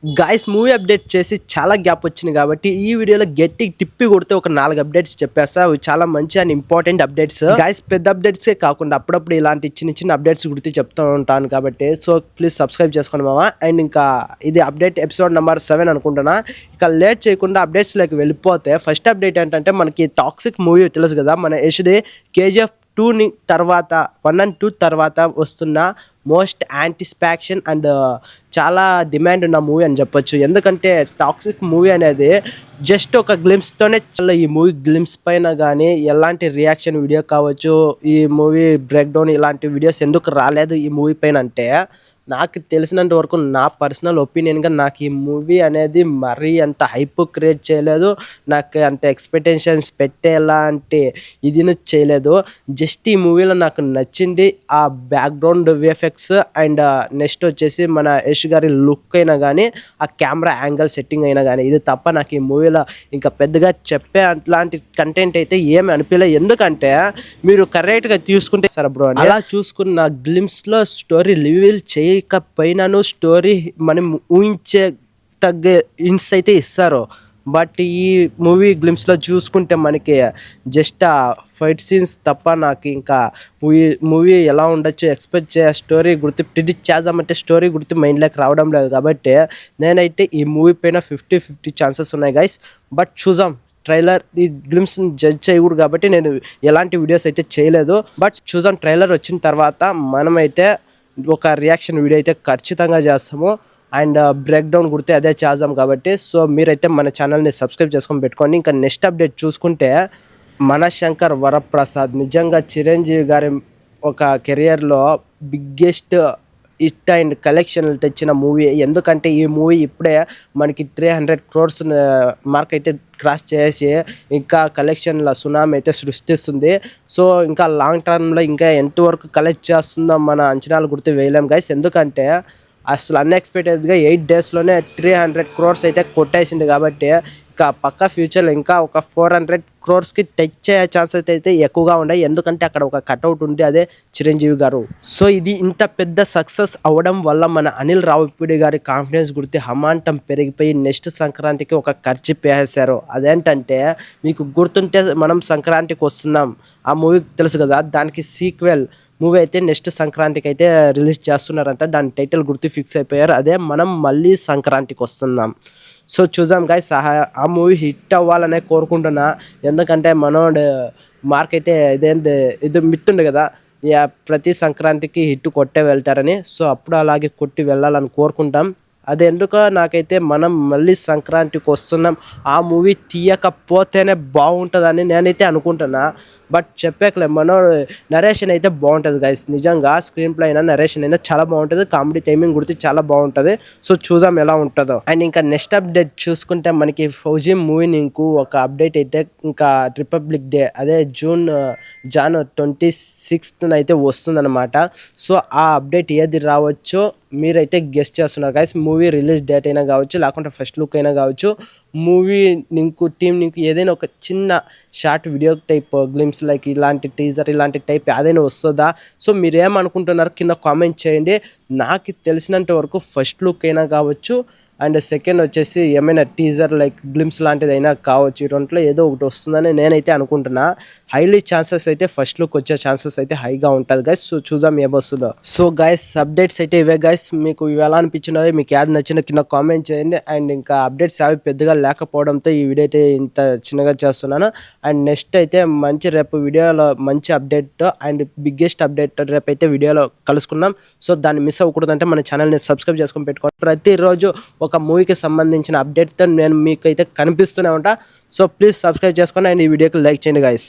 Guys movie update చేసి చాలా gap వచ్చింది కాబట్టి ఈ వీడియోలో గట్టి టిప్పి కొడితే ఒక 4 అప్డేట్స్ చెప్పేస్తా. అవి చాలా మంచి అండ్ ఇంపార్టెంట్ అప్డేట్స్ గాయ్స్. పెద్ద అప్డేట్సే కాకుండా అప్పుడప్పుడు ఇలాంటి చిన్న అప్డేట్స్ గురించి చెప్తూ ఉంటాను కాబట్టి సో ప్లీజ్ సబ్స్క్రైబ్ చేసుకోండి మామ. అండ్ ఇంకా ఇది అప్డేట్ ఎపిసోడ్ నెంబర్ 7 అనుకుంటున్నా. ఇక లేట్ చేయకుండా అప్డేట్స్లోకి వెళ్ళిపోతే ఫస్ట్ అప్డేట్ ఏంటంటే మనకి టాక్సిక్ మూవీ తెలుసు కదా, మన యష్ది KGF 2 తర్వాత 1 and 2 తర్వాత వస్తున్న మోస్ట్ యాంటిస్పాక్షన్ అండ్ చాలా డిమాండ్ ఉన్న మూవీ అని చెప్పొచ్చు. ఎందుకంటే టాక్సిక్ మూవీ అనేది జస్ట్ ఒక గ్లిమ్స్తోనే చాలా, ఈ మూవీ గ్లిమ్స్ పైన కానీ ఎలాంటి రియాక్షన్ వీడియో కావచ్చు, ఈ మూవీ బ్రేక్ డౌన్ ఇలాంటి వీడియోస్ ఎందుకు రాలేదు ఈ మూవీ పైన అంటే, నాకు తెలిసినంత వరకు నా పర్సనల్ ఒపీనియన్గా నాకు ఈ మూవీ అనేది మరీ అంత హైప్ క్రియేట్ చేయలేదు, నాకు అంత ఎక్స్పెక్టేషన్స్ పెట్టేలాంటి ఇది చేయలేదు. జస్ట్ ఈ మూవీలో నాకు నచ్చింది ఆ బ్యాక్గ్రౌండ్ విఎఫ్ఎక్స్ అండ్ నెక్స్ట్ వచ్చేసి మన యష్ గారి లుక్ అయినా కానీ ఆ కెమెరా యాంగిల్ సెట్టింగ్ అయినా కానీ, ఇది తప్ప నాకు ఈ మూవీలో ఇంకా పెద్దగా చెప్పే అట్లాంటి కంటెంట్ అయితే ఏమి అనిపించలేదు. ఎందుకంటే మీరు కరెక్ట్గా తీసుకుంటే సరే బ్రో అలా చూసుకున్న గ్లిమ్స్లో స్టోరీ రివీల్ చేయకపోయినాను స్టోరీ మనం ఊహించే తగ్గ హింట్స్ అయితే ఇస్తారు. బట్ ఈ మూవీ గ్లిమ్స్లో చూసుకుంటే మనకి జస్ట్ ఆ ఫైట్ సీన్స్ తప్ప నాకు ఇంకా మూవీ ఎలా ఉండొచ్చు ఎక్స్పెక్ట్ స్టోరీ గుర్తు ప్రిడిక్ట్ చేద్దామంటే స్టోరీ గుర్తు మైండ్లోకి రావడం లేదు. కాబట్టి నేనైతే ఈ మూవీ పైన 50-50 ఛాన్సెస్ ఉన్నాయి గైస్. బట్ చూద్దాం, ట్రైలర్ ఈ గ్లిమ్స్ జడ్జ్ చేయకూడదు కాబట్టి నేను ఎలాంటి వీడియోస్ అయితే చేయలేదు. బట్ చూద్దాం, ట్రైలర్ వచ్చిన తర్వాత మనమైతే ఒక రియాక్షన్ వీడియో అయితే ఖచ్చితంగా చేస్తాము. అండ్ బ్రేక్ డౌన్ గుర్తే అదే చేద్దాం కాబట్టి సో మీరైతే మన ఛానల్ని సబ్స్క్రైబ్ చేసుకొని పెట్టుకోండి. ఇంకా నెక్స్ట్ అప్డేట్ చూసుకుంటే మనశంకర్ వరప్రసాద్ నిజంగా చిరంజీవి గారి ఒక కెరియర్లో బిగ్గెస్ట్ హిట్ అండ్ కలెక్షన్లు తెచ్చిన మూవీ. ఎందుకంటే ఈ మూవీ ఇప్పుడే మనకి 300 crores మార్క్ అయితే క్రాస్ చేసి ఇంకా కలెక్షన్ల సునామీ అయితే సృష్టిస్తుంది. సో ఇంకా లాంగ్ టర్మ్లో ఇంకా ఎంతవరకు కలెక్ట్ చేస్తుందో మన అంచనాలు గుర్తు వేయలేం గైస్. ఎందుకంటే అసలు అన్ఎక్స్పెక్టెడ్గా 8 daysలోనే 300 crores అయితే కొట్టేసింది. కాబట్టి ఇంకా పక్క ఫ్యూచర్లో ఇంకా ఒక 400 crores టచ్ చేసే ఛాన్సెస్ అయితే ఎక్కువగా ఉన్నాయి. ఎందుకంటే అక్కడ ఒక కట్అవుట్ ఉంది, అదే చిరంజీవి గారు. సో ఇది ఇంత పెద్ద సక్సెస్ అవ్వడం వల్ల మన అనిల్ రావిపూడి గారి కాన్ఫిడెన్స్ గుర్తి హమాంతం పెరిగిపోయి నెక్స్ట్ సంక్రాంతికి ఒక ఖర్చు పేసేశారు. అదేంటంటే మీకు గుర్తుంటే మనం సంక్రాంతికి వస్తున్నాం ఆ మూవీ తెలుసు కదా, దానికి సీక్వెల్ మూవీ అయితే నెక్స్ట్ సంక్రాంతికి అయితే రిలీజ్ చేస్తున్నారంట. దాని టైటిల్ గుర్తు ఫిక్స్ అయిపోయారు, అదే మనం మళ్ళీ సంక్రాంతికి వస్తున్నాం. సో చూద్దాం గైస్, ఆ మూవీ హిట్ అవ్వాలనే కోరుకుంటున్నా. ఎందుకంటే మనోడు మార్క్ అయితే ఇది మిత్తుండే కదా, ప్రతి సంక్రాంతికి హిట్ కొట్టే వెళ్తారని. సో అప్పుడు అలాగే కొట్టి వెళ్ళాలని కోరుకుంటాం. అది ఎందుకో నాకైతే మనం మళ్ళీ సంక్రాంతికి వస్తున్నాం ఆ మూవీ తీయకపోతేనే బాగుంటుందని నేనైతే అనుకుంటున్నా. బట్ చెప్పేకలే మనోడు నరేషన్ అయితే బాగుంటుంది గైస్. నిజంగా స్క్రీన్ ప్లే అయినా నరేషన్ అయినా చాలా బాగుంటుంది, కామెడీ టైమింగ్ గుర్తి చాలా బాగుంటుంది. సో చూద్దాం ఎలా ఉంటుందో. అండ్ ఇంకా నెక్స్ట్ అప్డేట్ చూసుకుంటే మనకి ఫౌజీ మూవీ ఇంకో ఒక అప్డేట్ అయితే ఇంకా రిపబ్లిక్ డే అదే జాన్ 26th అయితే వస్తుందన్నమాట. సో ఆ అప్డేట్ ఏది రావచ్చో మీరైతే గెస్ట్ చేస్తున్నారు గైస్. మూవీ రిలీజ్ డేట్ అయినా కావచ్చు, లేకుంటే ఫస్ట్ లుక్ అయినా కావచ్చు, మూవీ టీం ఏదైనా ఒక చిన్న short video type glimpse like ఇలాంటి టీజర్ ఇలాంటి టైప్ ఏదైనా వస్తుందా? సో మీరేమనుకుంటున్నారు కింద కామెంట్ చేయండి. నాకు తెలిసినంత వరకు ఫస్ట్ లుక్ అయినా కావచ్చు అండ్ సెకండ్ వచ్చేసి ఏమైనా టీజర్ లైక్ గ్లిమ్స్ లాంటిది అయినా కావచ్చు. ఈ రెంట్లో ఏదో ఒకటి వస్తుందని నేనైతే అనుకుంటున్నా. హైలీ ఛాన్సెస్ అయితే ఫస్ట్ లుక్ వచ్చే ఛాన్సెస్ అయితే హైగా ఉంటుంది గైస్. సో చూద్దాం ఏమొస్తుందో. సో గైస్ అప్డేట్స్ అయితే ఇవే గైస్. మీకు ఇవి ఎలా అనిపించినవి, మీకు యాడ్ నచ్చిన కింద కామెంట్ చేయండి. అండ్ ఇంకా అప్డేట్స్ అవి పెద్దగా లేకపోవడంతో ఈ వీడియో అయితే ఇంత చిన్నగా చేస్తున్నాను. అండ్ నెక్స్ట్ అయితే రేపు వీడియోలో మంచి అప్డేట్ అండ్ బిగ్గెస్ట్ అప్డేట్ రేపు అయితే వీడియోలో కలుసుకున్నాం. సో దాన్ని మిస్ అవ్వకూడదంటే మన ఛానల్ని సబ్స్క్రైబ్ చేసుకొని పెట్టుకోండి. ప్రతిరోజు ఒక మూవీకి సంబంధించిన అప్డేట్తో నేను మీకు అయితే కనిపిస్తూనే ఉంటా. సో ప్లీజ్ సబ్స్క్రైబ్ చేసుకోండి అండ్ ఈ వీడియోకి లైక్ చేయండి గైస్.